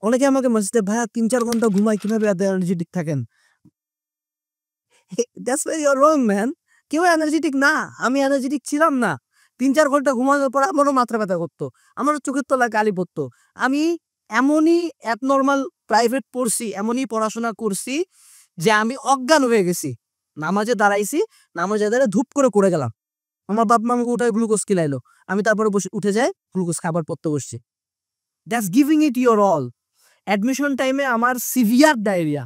অনেকে আমাকে মেসেজ দেয়, ভাইয়া ৩-৪ ঘন্টা ঘুমাই, কিভাবে এত এনার্জেটিক থাকেন? That's very your wrong man. কেউ এনার্জেটিক না, আমি এনার্জেটিক ছিলাম না। ৩-৪ ঘন্টা ঘুমানোর পর আমারও মাথা ব্যথা করতো, আমারও চোখের তলায় কালি পড়তো। আমি এমনই অ্যাবনরমাল প্রাইভেট পড়ছি, এমনই পড়াশোনা করছি যে আমি অজ্ঞান হয়ে গেছি। নামাজে দাঁড়াইছি, নামাজে দাঁড়িয়ে ধুপ করে পড়ে গেলাম। আমার বাপ মা আমাকে উঠায় গ্লুকোজ খিলাইলো। আমি তারপরে উঠে যাই, গ্লুকোজ খাবার পড়তে বসছি। That's giving it your all. Admission টাইমে আমার সিভিয়ার ডায়রিয়া,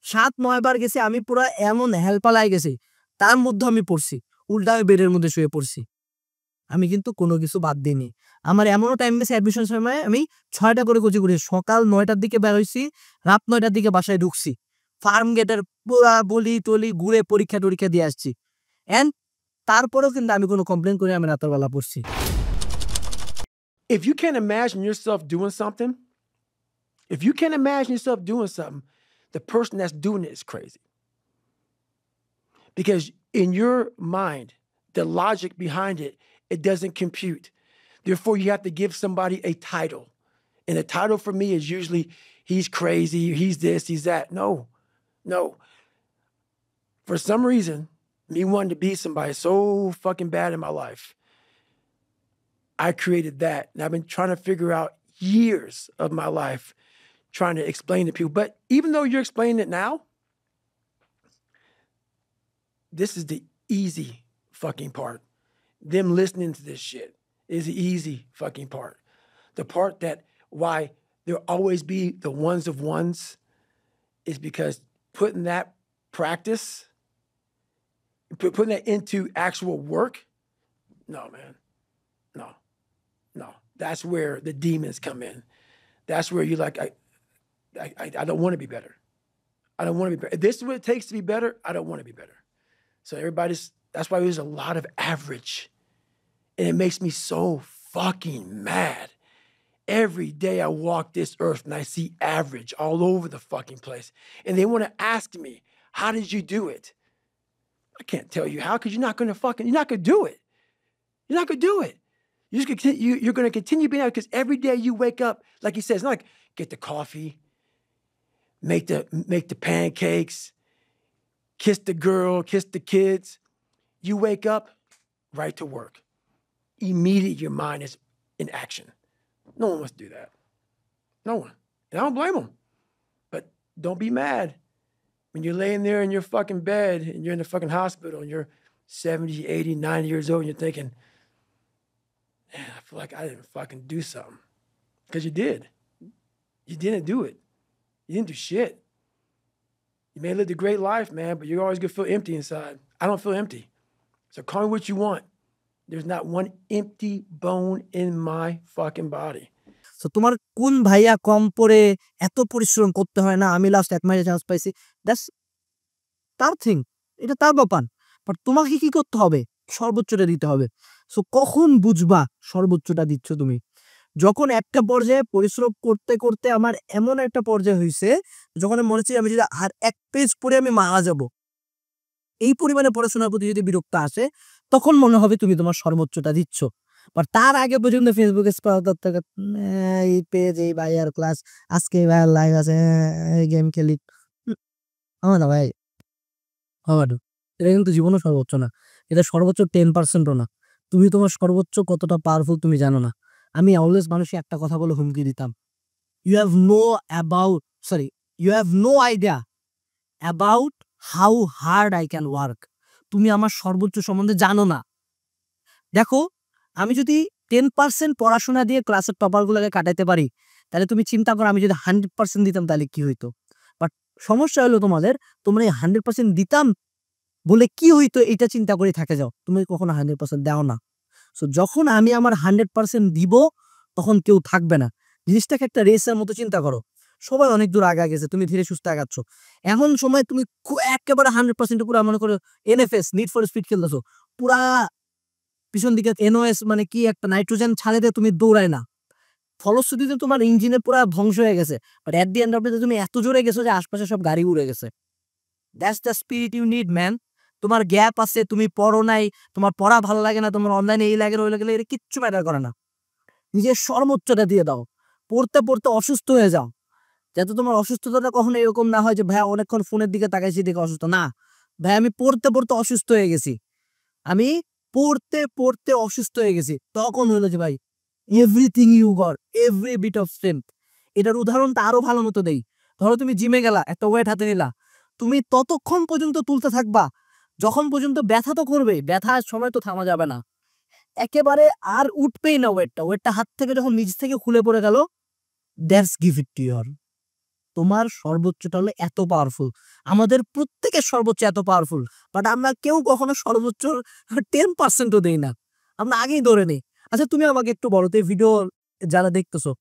৭-৯ বার গেছি, আমি পুরো এমন হেলপালায় গেছি, তার মধ্যে আমি পড়ছি, উল্টা আমি বেডের মধ্যে শুয়ে পড়ছি। আমি কিন্তু কোনো কিছু বাদ দিইনি। আমার এমনও টাইম গেছে অ্যাডমিশন সময় আমি ৬টা করে কোচিং করি, সকাল ৯টার দিকে বের হইছি, রাত ৯টার দিকে বাসায় ঢুকছি, ফার্ম গেটের পুরা বলি টলি ঘুরে পরীক্ষা টরীক্ষা দিয়ে আসছি। এন্ড তারপরেও কিন্তু আমি কোনো কমপ্লেন করি আমি রাতের বেলা পড়ছি। If you can't imagine yourself doing something, the person that's doing it is crazy. Because in your mind, the logic behind it, it doesn't compute. Therefore, you have to give somebody a title. And the title for me is usually, he's crazy, he's this, he's that. No. For some reason, me wanting to be somebody so fucking bad in my life, I created that. And I've been trying to figure out years of my life trying to explain to people. But even though you're explaining it now, this is the easy fucking part. Them listening to this shit is the easy fucking part. The part that why there'll always be the ones of ones is because putting that practice, putting that into actual work, no, man. No. That's where the demons come in. That's where you're like, I don't want to be better. I don't want to be better. If this is what it takes to be better, I don't want to be better. So that's why there's a lot of average. And it makes me so fucking mad. Every day I walk this earth and I see average all over the fucking place. And they want to ask me, how did you do it? I can't tell you how, because you're not going to do it. You're not going to do it. You're going to continue being out, because every day you wake up, like he says, not like get the coffee, make the pancakes, kiss the girl, kiss the kids. You wake up, right to work. Immediately your mind is in action. No one wants to do that. No one. And I don't blame them. But don't be mad when you're laying there in your fucking bed and you're in the fucking hospital and you're 70, 80, 90 years old and you're thinking, man, I feel like I didn't fucking do something. Because you did. You didn't do it. You didn't do shit. You may have lived a great life, man, but you're always going to feel empty inside. I don't feel empty. So call me what you want. There's not one empty bone in my fucking body. So তোমার কোন ভাইয়া কম পড়ে এত পরিশ্রম করতে হয় না, আমি লাস্ট 1 মাসে চান্স পাইছি, দ্যাটস তার থিং, এটা তার ব্যাপার। বাট তোমাকে কি করতে হবে? সর্বোচ্চটা দিতে হবে। সো কখন বুঝবা সর্বোচ্চটা দিচ্ছ তুমি? যখন একটা পর্যায়ে পরিশ্রম করতে করতে আমার এমন একটা পর্যায়ে হয়েছে, যখন আমি মনে হচ্ছে আমি যদি আর 1 পেজ পড়ে আমি মারা যাব, এই পরিমাণে পড়াশোনার প্রতি যদি বিরক্ত আসে, তখন মনে হবে তুমি তোমার সর্বোচ্চটা দিচ্ছ। বাট তার আগে পর্যন্ত ফেসবুকে স্ক্রল করতে এই পেজ, এই ভাইয়ার ক্লাস, আজকে এই ভাইয়ার লাইভ আছে, গেম খেলি, আমার না ভাই, হবে না। এটা কিন্তু জীবনও সর্বোচ্চ না, এটা সর্বোচ্চ 10%ও না। তুমি তোমার সর্বোচ্চ কতটা পাওয়ারফুল তুমি জানো না। আমি অলওয়েজ মানুষকে একটা কথা বলে হুমকি দিতাম, you have no idea about how hard I can work. তুমি আমার সর্বোচ্চ সম্বন্ধে জানো না। দেখো, আমি যদি 10% পড়াশোনা দিয়ে ক্লাসের টপারগুলোকে কাটাইতে পারি, তাহলে তুমি চিন্তা করো আমি যদি 100% দিতাম তাহলে কি হইতো। বাট সমস্যা হলো তোমাদের, তোমরা এই 100% দিতাম বলে কি হইতো এটা চিন্তা করে থাকে যাও, তুমি কখনো 100% দাও না। সো যখন আমি আমার 100% দিব, তখন কেউ থাকবে না। জিনিসটাকে একটা রেসের মতো চিন্তা করো, সবাই অনেক দূর আগা গেছে, তুমি ধীরে সুস্থ আগাচ্ছ। এখন সময় তুমি একেবারে 100% পুরো মনে করো এনএফএস, নিড ফর স্পিড খেলতেছো, পুরা পিছন দিকে এনওএস মানে কি একটা নাইট্রোজেন ছাড়ে দিয়ে তুমি দৌড়ায় না, ফলশ্রুতিতে তোমার ইঞ্জিনের পুরা ধ্বংস হয়ে গেছে। But at the end of the day তুমি এত জোরে গেছো যে আশপাশে সব গাড়ি উড়ে গেছে। That's the spirit you need man. তোমার গ্যাপ আছে, তুমি পড়ো নাই, তোমার পড়া ভালো লাগে না, তোমার অনলাইনে এই লাগে ওই লাগে, এটা কিচ্ছু ম্যাটার করে না। নিজের সর্বোচ্চটা দিয়ে দাও, পড়তে পড়তে অসুস্থ হয়ে যাও, যাতে তোমার অসুস্থতাটা কখনো এরকম না হয় যে ভাই অনেকক্ষণ ফোনের দিকে তাকাইছি দেখে অসুস্থ না। ভাই আমি পড়তে পড়তে অসুস্থ হয়ে গেছি, আমি পড়তে পড়তে অসুস্থ হয়ে গেছি, তখন হলো যে ভাই everything you got, every bit of strength. এটার উদাহরণটা আরো ভালো মতো দেই। ধরো তুমি জিমে গেলা, একটা ওয়েট হাতে নিলা, তুমি ততক্ষণ পর্যন্ত তুলতে থাকবা যখন পর্যন্ত ব্যথা তো করবে, ব্যথার সময় তো থামা যাবে না, একেবারে আর উঠবেই না ওয়েটটা হাত থেকে যখন নিচ থেকে খুলে পড়ে গেল, that's give it to your. তোমার সর্বোচ্চটা হলো এত পাওয়ারফুল, আমাদের প্রত্যেকের সর্বোচ্চ এত পাওয়ারফুল, বাট আমরা কেউ কখনো সর্বোচ্চ 10%ও দেই না, আমরা আগেই ধরে নেই। আচ্ছা তুমি আমাকে একটু বলো তো, এই ভিডিও যারা দেখতেছো,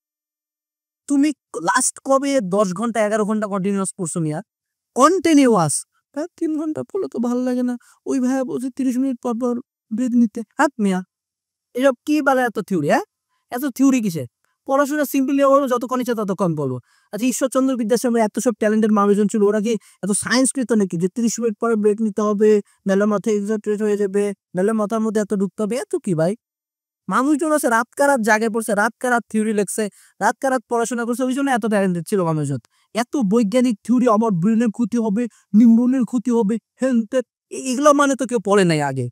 তুমি লাস্ট কবে 10 ঘন্টা 11 ঘন্টা কন্টিনিউয়াস পড়ছো মিয়া? কন্টিনিউয়াস 3 ঘন্টা পড়লে তো ভালো লাগে না, ওই ভাইয়া বলছে 30 মিনিট পর পর ব্রেক নিতে। হাত মিয়া, এসব কি বলে এত থিওরি? এত থিওরি কিসে? পড়াশোনা সিম্পলি বলবো, যতক্ষণ ইচ্ছা ততক্ষণ বলবো। আচ্ছা ঈশ্বরচন্দ্র বিদ্যাসাগর এত সব ট্যালেন্টেড মানুষজন ছিল, ওরা কি এত সায়েন্স কৃত নাকি যে 30 মিনিট পরে ব্রেক নিতে হবে, নাহলে মাথা এক্সাজেরেট হয়ে যাবে, নাহলে মাথার মধ্যে এত ঢুকতে হবে? এত কি ভাই? মানুষজন আছে রাত কারাত জাগে পড়ছে, রাত কারাত থিওরি লেখছে, রাত কারাত পড়াশোনা করছে, ওই জন্য এত ট্যালেন্টেড ছিল মানুষজন। এত বৈজ্ঞানিক থিওরি, আমার ব্রেনের ক্ষতি হবে, নিউরনের ক্ষতি হবে, এগুলো মানে তো কেউ পড়ে নাই আগে,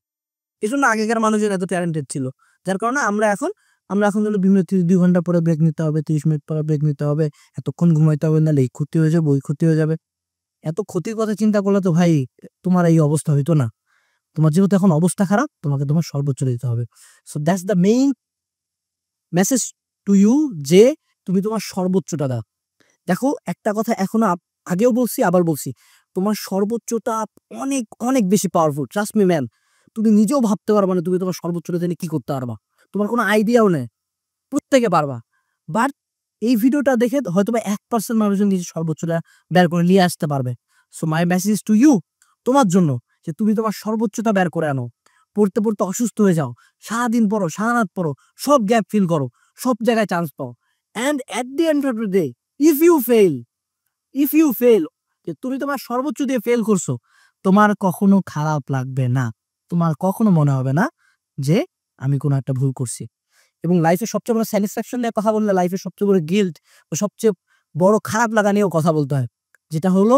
এই জন্য আগেকার মানুষজন এত ট্যালেন্টেড ছিল। যার কারণে আমরা এখন হলো বিভিন্ন 2 ঘন্টা পরে ব্রেক নিতে হবে, 30 মিনিট পরে ব্রেক নিতে হবে, এতক্ষণ ঘুমাইতে হবে, নাহলে এই ক্ষতি হয়ে যাবে, ওই ক্ষতি হয়ে যাবে। এত ক্ষতির কথা চিন্তা করলে তো ভাই তোমার এই অবস্থা হইতো না। তোমার যেহেতু এখন অবস্থা খারাপ, তোমাকে তোমার সর্বোচ্চ দিতে হবে। So that's the main message to you, যে তুমি তোমার সর্বোচ্চটা দাও। দেখো একটা কথা এখনো আগেও বলছি, আবার বলছি, তোমার সর্বোচ্চটা অনেক অনেক বেশি পাওয়ারফুল, ট্রাস্ট মি ম্যান। তুমি নিজেও ভাবতে পারবা না তুমি তোমার সর্বোচ্চটা জেনে কি করতে পারবা, তোমার কোনো আইডিয়াও নেই, প্রত্যেকে পারবা। বাট এই ভিডিওটা দেখে হয়তো বা 1% মানুষজন নিজের সর্বোচ্চটা বের করে নিয়ে আসতে পারবে। So my message to you, তোমার জন্য, যে তুমি তোমার সর্বোচ্চটা বের করে আনো। পড়তে পড়তে অসুস্থ হয়ে যাও, সারাদিন পড়ো, সারা রাত পড়ো, সব গ্যাপ ফিল করো, সব জায়গায় চান্স পাও, and at the end of the day if you fail, যে তুমি তোমার সর্বোচ্চ দিয়ে ফেল করছো, তোমার কখনো খারাপ লাগবে না, তোমার কখনো মনে হবে না যে আমি কোনো একটা ভুল করছি। এবং লাইফের সবচেয়ে বড় স্যাটিসফ্যাকশন নিয়ে কথা বললে, লাইফের সবচেয়ে বড় গিল্ট ও সবচেয়ে বড় খারাপ লাগা নিয়েও কথা বলতে হয়, যেটা হলো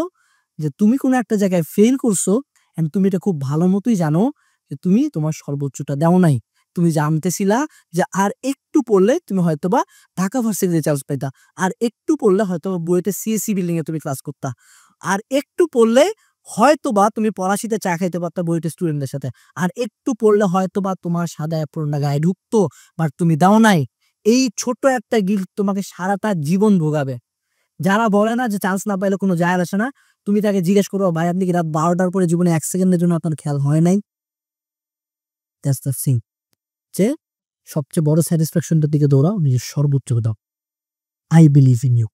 যে তুমি কোনো একটা জায়গায় ফেল করছো, এন্ড তুমি এটা খুব ভালো মতোই জানো যে তুমি তোমার সর্বোচ্চটা দাও নাই। তুমি জানতেছিলা যে আর একটু পড়লে তুমি হয়তোবা ঢাকা ভার্সিটিতে চান্স পাইতা, আর একটু পড়লে হয়তোবা বুয়েটে সিএসসি বিল্ডিং এ তুমি ক্লাস করতা, আর একটু পড়লে হয়তোবা তুমি পলাশীতে চা খাইতে পারতা বুয়েটের স্টুডেন্টদের সাথে, আর একটু পড়লে হয়তোবা তোমার সাদা অ্যাপ্রনটা গায়ে ঢুকতো, বাট তুমি দাও নাই। এই ছোট একটা গিল্ট তোমাকে সারাটা জীবন ভোগাবে। যারা বলে না যে চান্স না পাইলে কোনো যায় আসে না, তুমি তাকে জিজ্ঞেস করো ভাই আপনি কি রাত 12টার পরে জীবনে 1 সেকেন্ডের জন্য আপনার খেয়াল হয় নাই? দ্যাটস দ্য থিং, যে সবচেয়ে বড় স্যাটিসফ্যাকশনটার দিকে দৌড়াও, নিজের সর্বোচ্চ দাও। I believe in you.